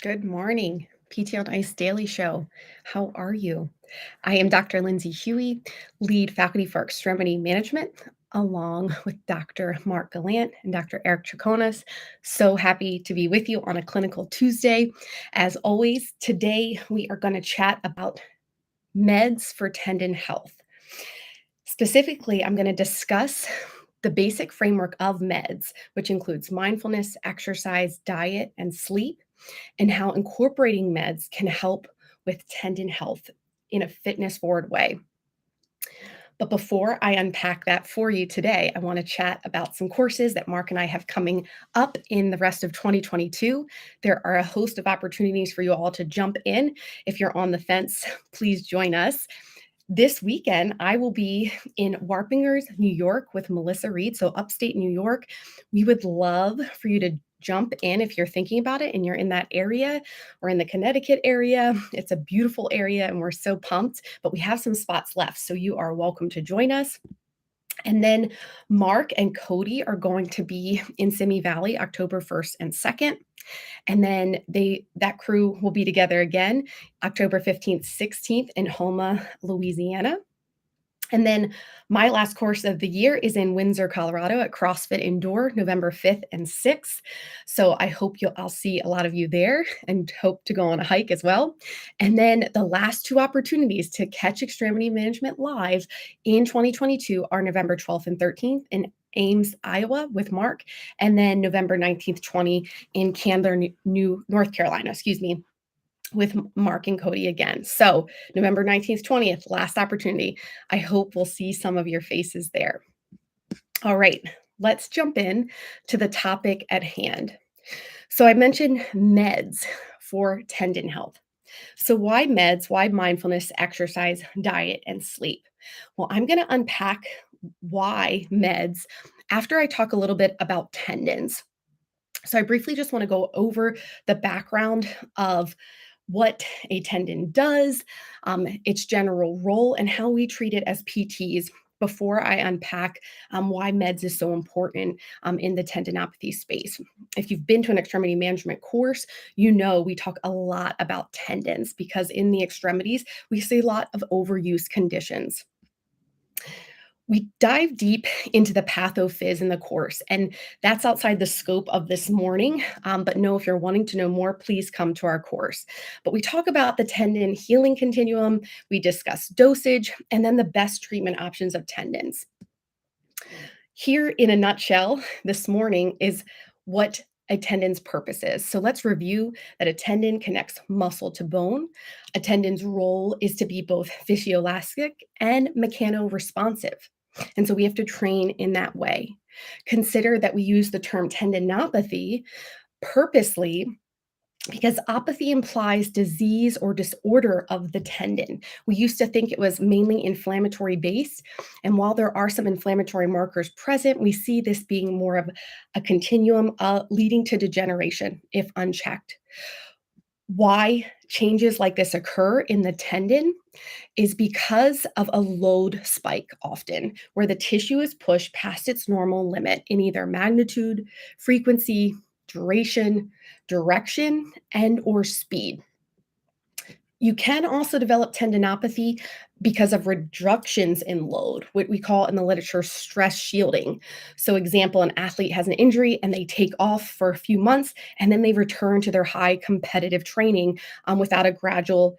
Good morning, PT on Ice Daily Show. How are you? I am Dr. Lindsay Huey, lead faculty for extremity management, along with Dr. Mark Gallant and Dr. Eric Chaconas. So happy to be with you on a clinical Tuesday. As always, today we are going to chat about meds for tendon health. Specifically, I'm going to discuss the basic framework of meds, which includes mindfulness, exercise, diet, and sleep, and how incorporating meds can help with tendon health in a fitness forward way. But before I unpack that for you today, I want to chat about some courses that Mark and I have coming up in the rest of 2022. There are a host of opportunities for you all to jump in. If you're on the fence, please join us. This weekend, I will be in Warpingers, New York with Melissa Reed, so upstate New York. We would love for you to jump in if you're thinking about it and you're in that area or in the Connecticut area. It's a beautiful area and we're so pumped, but we have some spots left, so you are welcome to join us. And then Mark and Cody are going to be in Simi Valley October 1st and 2nd. And then that crew will be together again October 15th, 16th in Houma, Louisiana. And then my last course of the year is in Windsor, Colorado at CrossFit Indoor, November 5th and 6th. So I hope I'll see a lot of you there and hope to go on a hike as well. And then the last two opportunities to catch Extremity Management live in 2022 are November 12th and 13th in Ames, Iowa with Mark, and then November 19th, 20 in Candler, North Carolina, with Mark and Cody again. So November 19th, 20th, last opportunity. I hope we'll see some of your faces there. All right, let's jump in to the topic at hand. So I mentioned meds for tendon health. So why meds? Why mindfulness, exercise, diet, and sleep? Well, I'm going to unpack why meds after I talk a little bit about tendons. So I briefly just want to go over the background of what a tendon does, its general role, and how we treat it as PTs before I unpack why meds is so important in the tendinopathy space. If you've been to an extremity management course, you know we talk a lot about tendons because in the extremities, we see a lot of overuse conditions. We dive deep into the pathophys in the course, and that's outside the scope of this morning. But no, if you're wanting to know more, please come to our course. But we talk about the tendon healing continuum, we discuss dosage, and then the best treatment options of tendons. Here, in a nutshell, this morning is what a tendon's purpose is. So let's review that a tendon connects muscle to bone. A tendon's role is to be both physioelastic and mechanoresponsive. And so we have to train in that way. Consider that we use the term tendinopathy purposely because apathy implies disease or disorder of the tendon. We used to think it was mainly inflammatory based. And while there are some inflammatory markers present, we see this being more of a continuum leading to degeneration if unchecked. Why changes like this occur in the tendon is because of a load spike often, where the tissue is pushed past its normal limit in either magnitude, frequency, duration, direction, and or speed. You can also develop tendinopathy because of reductions in load, what we call in the literature stress shielding. So, example, an athlete has an injury and they take off for a few months and then they return to their high competitive training without a gradual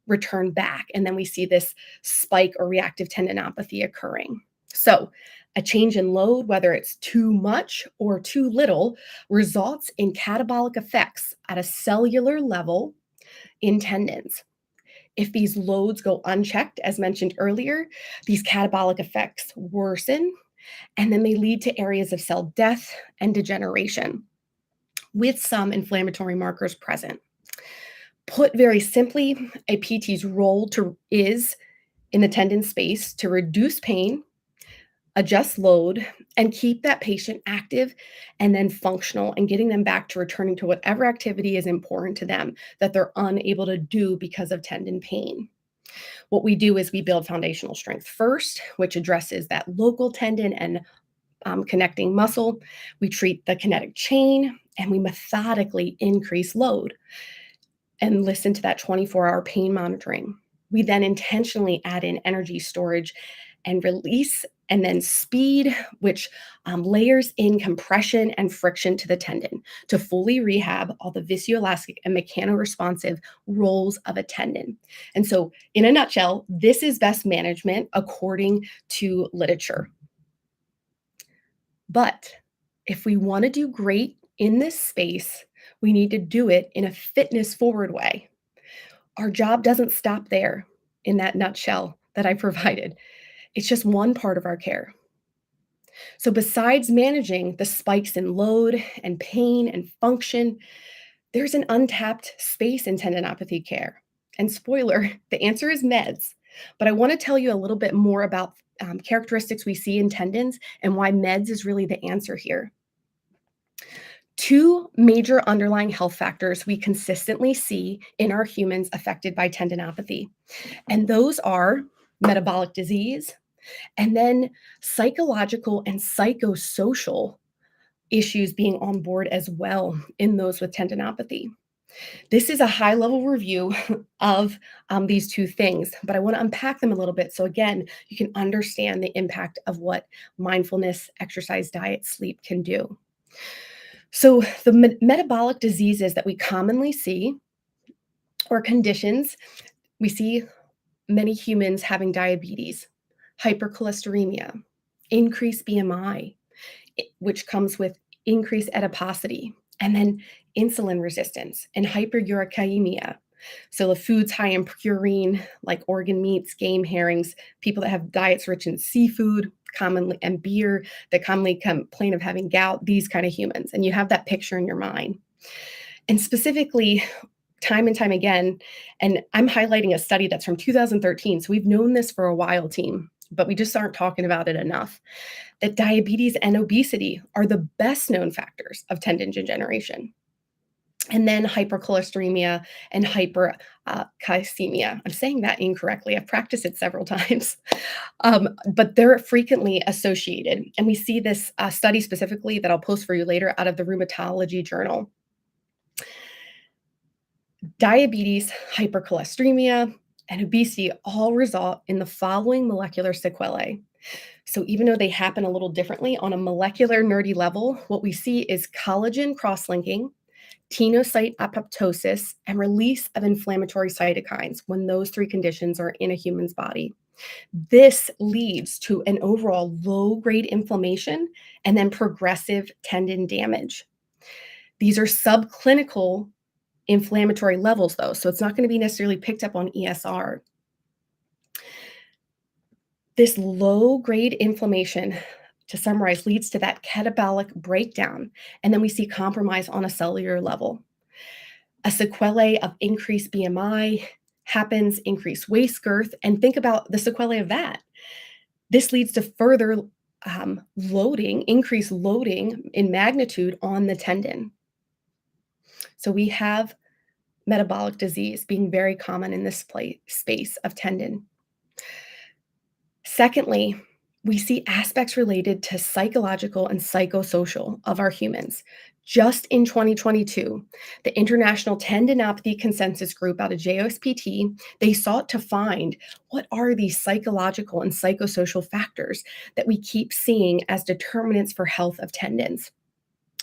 return back. And then we see this spike or reactive tendinopathy occurring. So, a change in load, whether it's too much or too little, results in catabolic effects at a cellular level in tendons. If these loads go unchecked, as mentioned earlier, these catabolic effects worsen and then they lead to areas of cell death and degeneration with some inflammatory markers present. Put very simply, a PT's role is in the tendon space to reduce pain, adjust load, and keep that patient active and then functional and getting them back to returning to whatever activity is important to them that they're unable to do because of tendon pain. What we do is we build foundational strength first, which addresses that local tendon and connecting muscle. We treat the kinetic chain and we methodically increase load and listen to that 24-hour pain monitoring. We then intentionally add in energy storage and release, and then speed, which layers in compression and friction to the tendon to fully rehab all the viscoelastic and mechanoresponsive roles of a tendon. And so, in a nutshell, this is best management according to literature. But if we want to do great in this space, we need to do it in a fitness forward way. Our job doesn't stop there in that nutshell that I provided. It's just one part of our care. So, besides managing the spikes in load and pain and function, there's an untapped space in tendinopathy care. And spoiler, the answer is meds. But I want to tell you a little bit more about characteristics we see in tendons and why meds is really the answer here. Two major underlying health factors we consistently see in our humans affected by tendinopathy, and those are metabolic disease and then psychological and psychosocial issues being on board as well in those with tendinopathy. This is a high level review of these two things, but I want to unpack them a little bit. So, again, you can understand the impact of what mindfulness, exercise, diet, sleep can do. So, the metabolic diseases that we commonly see or conditions, we see many humans having diabetes, hypercholesteremia, increased BMI, which comes with increased adiposity, and then insulin resistance and hyperuricemia. So the foods high in purine, like organ meats, game herrings, people that have diets rich in seafood, commonly and beer, that commonly complain of having gout, these kind of humans. And you have that picture in your mind. And specifically, time and time again, and I'm highlighting a study that's from 2013. So we've known this for a while, team, but we just aren't talking about it enough. That diabetes and obesity are the best known factors of tendon degeneration. And then hypercholesteremia and hypercalcemia. I'm saying that incorrectly. I've practiced it several times, but they're frequently associated. And we see this study specifically that I'll post for you later out of the Rheumatology Journal. Diabetes, hypercholesteremia, and obesity all result in the following molecular sequelae. So even though they happen a little differently on a molecular nerdy level, what we see is collagen cross-linking, tenocyte apoptosis, and release of inflammatory cytokines when those three conditions are in a human's body. This leads to an overall low-grade inflammation and then progressive tendon damage. These are subclinical inflammatory levels, though, so it's not going to be necessarily picked up on ESR. This low-grade inflammation, to summarize, leads to that catabolic breakdown, and then we see compromise on a cellular level. A sequelae of increased BMI happens, increased waist girth, and think about the sequelae of that. This leads to further increased loading in magnitude on the tendon. So we have metabolic disease being very common in this space of tendon. Secondly, we see aspects related to psychological and psychosocial of our humans. Just in 2022, the International Tendinopathy Consensus Group out of JOSPT, they sought to find what are these psychological and psychosocial factors that we keep seeing as determinants for health of tendons.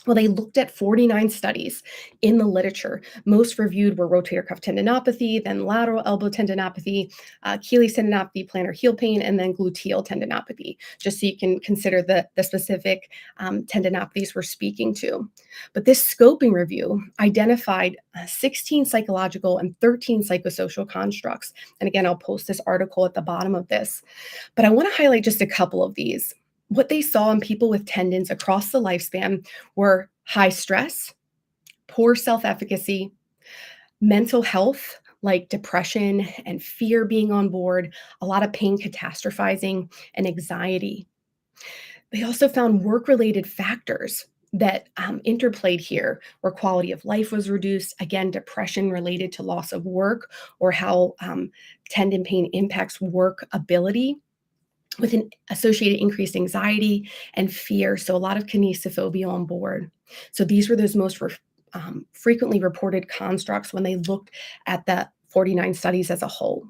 Well, they looked at 49 studies in the literature. Most reviewed were rotator cuff tendinopathy, then lateral elbow tendinopathy, Achilles tendinopathy, plantar heel pain, and then gluteal tendinopathy, just so you can consider the specific tendinopathies we're speaking to. But this scoping review identified 16 psychological and 13 psychosocial constructs. And again, I'll post this article at the bottom of this. But I want to highlight just a couple of these. What they saw in people with tendons across the lifespan were high stress, poor self-efficacy, mental health like depression and fear being on board, a lot of pain catastrophizing, and anxiety. They also found work-related factors that interplayed here, where quality of life was reduced, again, depression related to loss of work or how tendon pain impacts work ability. with an associated increased anxiety and fear. So a lot of kinesiophobia on board. So these were those most frequently reported constructs when they looked at the 49 studies as a whole.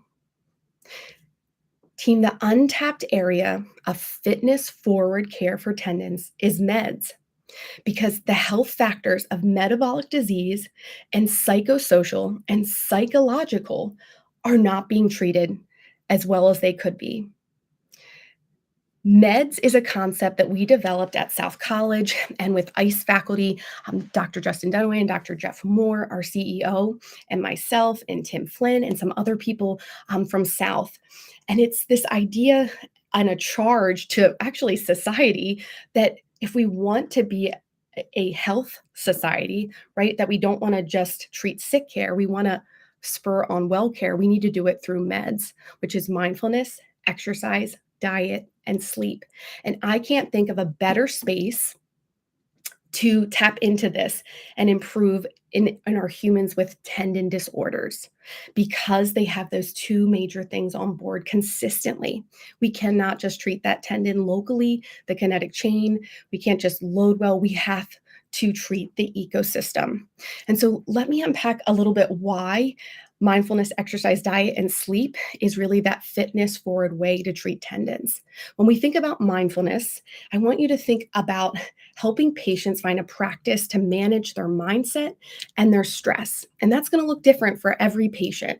Team, the untapped area of fitness forward care for tendons is meds because the health factors of metabolic disease and psychosocial and psychological are not being treated as well as they could be. Meds is a concept that we developed at South College and with ICE faculty, Dr. Justin Dunaway and Dr. Jeff Moore, our CEO, and myself and Tim Flynn and some other people from South. And it's this idea and a charge to actually society that if we want to be a health society, right, that we don't want to just treat sick care, we want to spur on well care, we need to do it through meds, which is mindfulness, exercise, diet, and sleep. And I can't think of a better space to tap into this and improve in our humans with tendon disorders because they have those two major things on board consistently. We cannot just treat that tendon locally, the kinetic chain. We can't just load well. We have to treat the ecosystem. And so let me unpack a little bit why mindfulness, exercise, diet, and sleep is really that fitness forward way to treat tendons. When we think about mindfulness, I want you to think about helping patients find a practice to manage their mindset and their stress. And that's going to look different for every patient.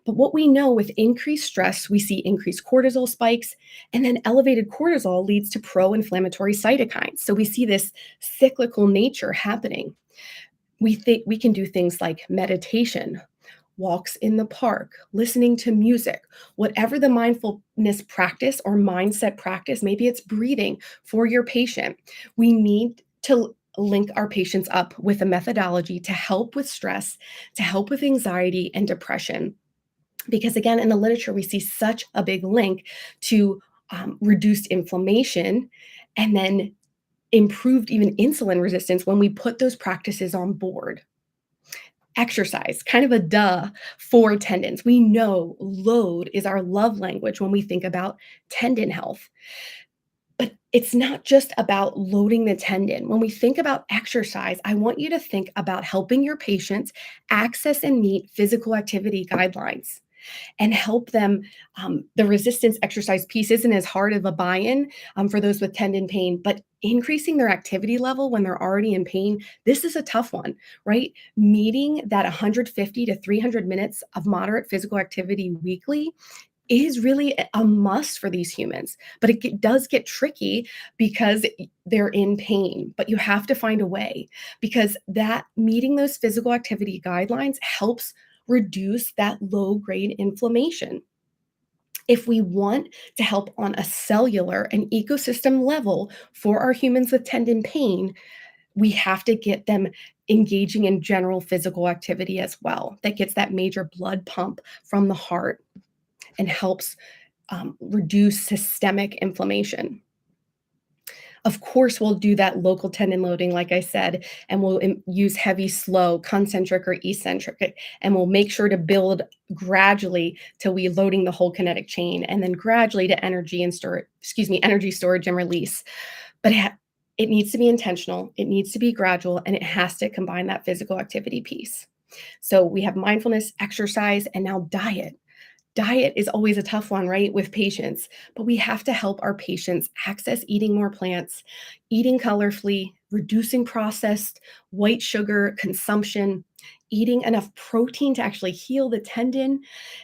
But what we know with increased stress, we see increased cortisol spikes, and then elevated cortisol leads to pro inflammatory cytokines. So we see this cyclical nature happening. We think we can do things like meditation, walks in the park, listening to music, whatever the mindfulness practice or mindset practice, maybe it's breathing for your patient. We need to link our patients up with a methodology to help with stress, to help with anxiety and depression. Because again, in the literature, we see such a big link to reduced inflammation and then improved even insulin resistance when we put those practices on board. Exercise, kind of a duh for tendons. We know load is our love language when we think about tendon health. But it's not just about loading the tendon. When we think about exercise, I want you to think about helping your patients access and meet physical activity guidelines and help them. The resistance exercise piece isn't as hard of a buy in for those with tendon pain, but increasing their activity level when they're already in pain, this is a tough one, right? Meeting that 150 to 300 minutes of moderate physical activity weekly is really a must for these humans. But does get tricky because they're in pain. But you have to find a way because that meeting those physical activity guidelines helps reduce that low grade inflammation. If we want to help on a cellular and ecosystem level for our humans with tendon pain, we have to get them engaging in general physical activity as well. That gets that major blood pump from the heart and helps reduce systemic inflammation. Of course, we'll do that local tendon loading, like I said, and we'll use heavy, slow, concentric, or eccentric, and we'll make sure to build gradually till we loading the whole kinetic chain, and then gradually to energy storage and release. But it needs to be intentional, it needs to be gradual, and it has to combine that physical activity piece. So we have mindfulness, exercise, and now diet. Diet is always a tough one, right, with patients, but we have to help our patients access eating more plants, eating colorfully, reducing processed white sugar consumption, eating enough protein to actually heal the tendon.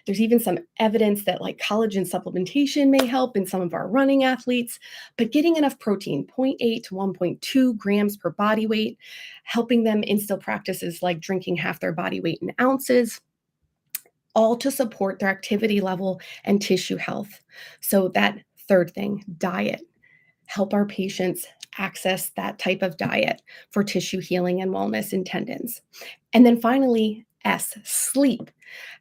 There's even some evidence that like collagen supplementation may help in some of our running athletes, but getting enough protein, zero point 0.8 to 1.2 grams per body weight, helping them instill practices like drinking half their body weight in ounces, all to support their activity level and tissue health. So, that third thing, diet, help our patients access that type of diet for tissue healing and wellness in tendons. And then finally, S, sleep.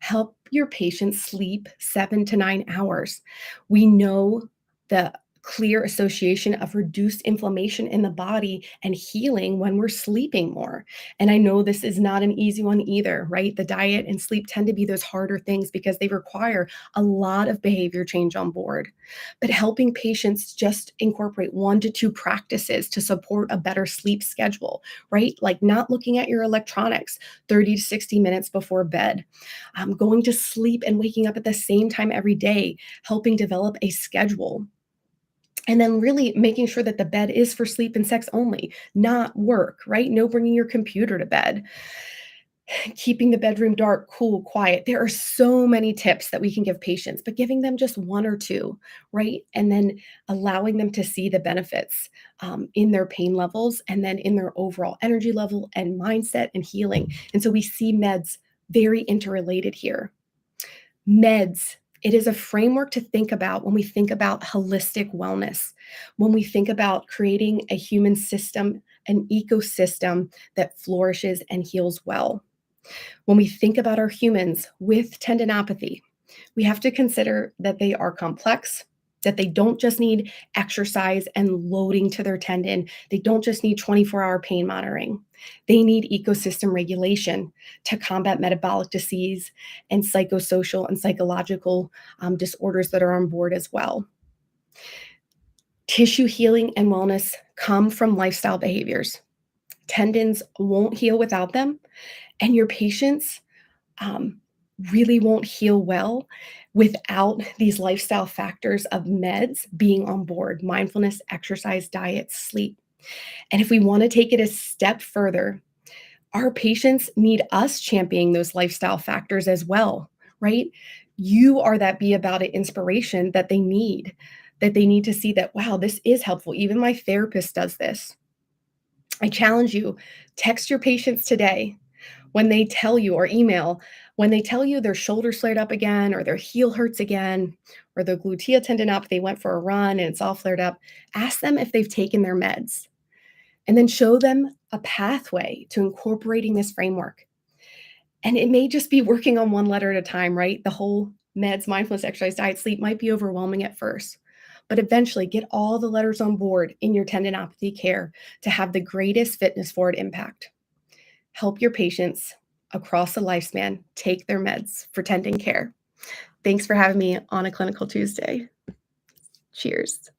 Help your patients sleep 7 to 9 hours. We know the clear association of reduced inflammation in the body and healing when we're sleeping more. And I know this is not an easy one either, right? The diet and sleep tend to be those harder things because they require a lot of behavior change on board. But helping patients just incorporate 1 to 2 practices to support a better sleep schedule, right? Like not looking at your electronics 30 to 60 minutes before bed, going to sleep and waking up at the same time every day, helping develop a schedule, and then really making sure that the bed is for sleep and sex only, not work, right? No bringing your computer to bed, keeping the bedroom dark, cool, quiet. There are so many tips that we can give patients, but giving them just 1 or 2, right? And then allowing them to see the benefits in their pain levels and then in their overall energy level and mindset and healing. And so we see meds very interrelated here. Meds. It is a framework to think about when we think about holistic wellness, when we think about creating a human system, an ecosystem that flourishes and heals well. When we think about our humans with tendinopathy, we have to consider that they are complex, that they don't just need exercise and loading to their tendon. They don't just need 24-hour pain monitoring. They need ecosystem regulation to combat metabolic disease and psychosocial and psychological disorders that are on board as well. Tissue healing and wellness come from lifestyle behaviors. Tendons won't heal without them, and your patients um, really won't heal well without these lifestyle factors of meds being on board: mindfulness, exercise, diet, sleep. And if we want to take it a step further, our patients need us championing those lifestyle factors as well, right? You are that be about it inspiration that they need to see that, wow, this is helpful. Even my therapist does this. I challenge you, text your patients today when they tell you, or email, when they tell you their shoulder flared up again, or their heel hurts again, or their gluteal tendinopathy went for a run and it's all flared up. Ask them if they've taken their meds, and then show them a pathway to incorporating this framework. And it may just be working on one letter at a time, right? The whole meds, mindfulness, exercise, diet, sleep might be overwhelming at first, but eventually get all the letters on board in your tendinopathy care to have the greatest fitness forward impact. Help your patients across the lifespan take their meds for tendon care. Thanks for having me on a Clinical Tuesday. Cheers.